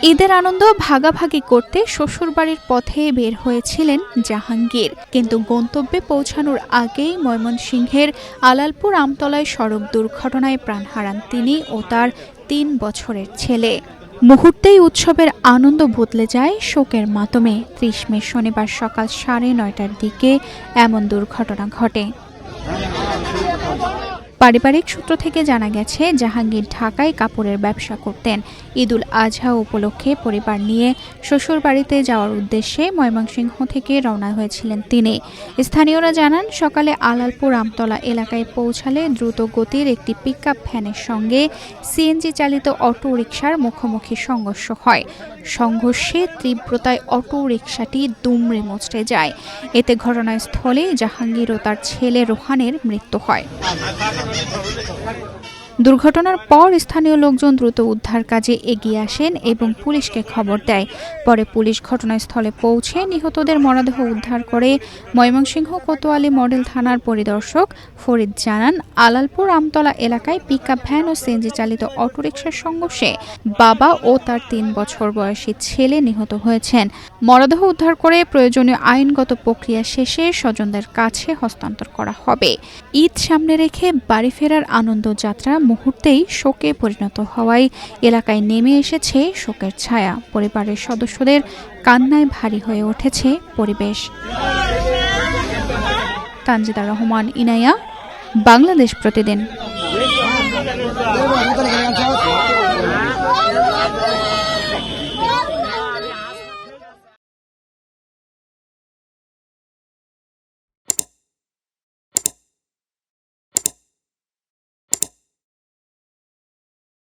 ঈদের আনন্দ ভাগাভাগি করতে শ্বশুরবাড়ির পথে বের হয়েছিলেন জাহাঙ্গীর, কিন্তু গন্তব্যে পৌঁছানোর আগেই ময়মনসিংহের আলালপুর আমতলায় সড়ক দুর্ঘটনায় প্রাণ হারান তিনি ও তার ৩ বছরের ছেলে। মুহূর্তেই উৎসবের আনন্দ বদলে যায় শোকের মাতমে। ৩০ মে শনিবার সকাল ৯:৩০টার দিকে এমন দুর্ঘটনা ঘটে। পারিবারিক সূত্র থেকে জানা গেছে, জাহাঙ্গীর ঢাকায় কাপড়ের ব্যবসা করতেন। ঈদুল আজহা উপলক্ষে পরিবার নিয়ে শ্বশুরবাড়িতে যাওয়ার উদ্দেশ্যে ময়মনসিংহ থেকে রওনা হয়েছিলেন তিনি। স্থানীয়রা জানান, সকালে আলালপুর আমতলা এলাকায় পৌঁছালে দ্রুত গতির একটি পিকআপ ভ্যানের সঙ্গে সিএনজি চালিত অটোরিকশার মুখোমুখি সংঘর্ষ হয়। সংঘর্ষে তীব্রতায় অটোরিকশাটি দুমড়ে মুচড়ে যায়। এতে ঘটনাস্থলে জাহাঙ্গীর ও তার ছেলে রোহানের মৃত্যু হয়। দুর্ঘটনার পর স্থানীয় লোকজন দ্রুত উদ্ধার কাজে এগিয়ে আসেন এবং পুলিশকে খবর দেয়। পরে পুলিশ ঘটনাস্থলে পৌঁছে নিহতদের মরদেহ উদ্ধার করে। ময়মনসিংহ কোতোয়ালি মডেল থানার পরিদর্শক ফরিদ জানান, আলালপুর আমতলা এলাকায় পিকআপ ভ্যান ও সিএনজি চালিত অটোরিকশার সংঘর্ষে বাবা ও তার ৩ বছর বয়সী ছেলে নিহত হয়েছেন। মরদেহ উদ্ধার করে প্রয়োজনীয় আইনগত প্রক্রিয়া শেষে স্বজনদের কাছে হস্তান্তর করা হবে। ঈদ সামনে রেখে বাড়ি ফেরার আনন্দযাত্রা মুহূর্তেই শোকে পরিণত হওয়ায় এলাকায় নেমে এসেছে শোকের ছায়া। পরিবারের সদস্যদের কান্নায় ভারী হয়ে উঠেছে পরিবেশ। তানজিদা রহমান, ইনায়া, বাংলাদেশ প্রতিদিন।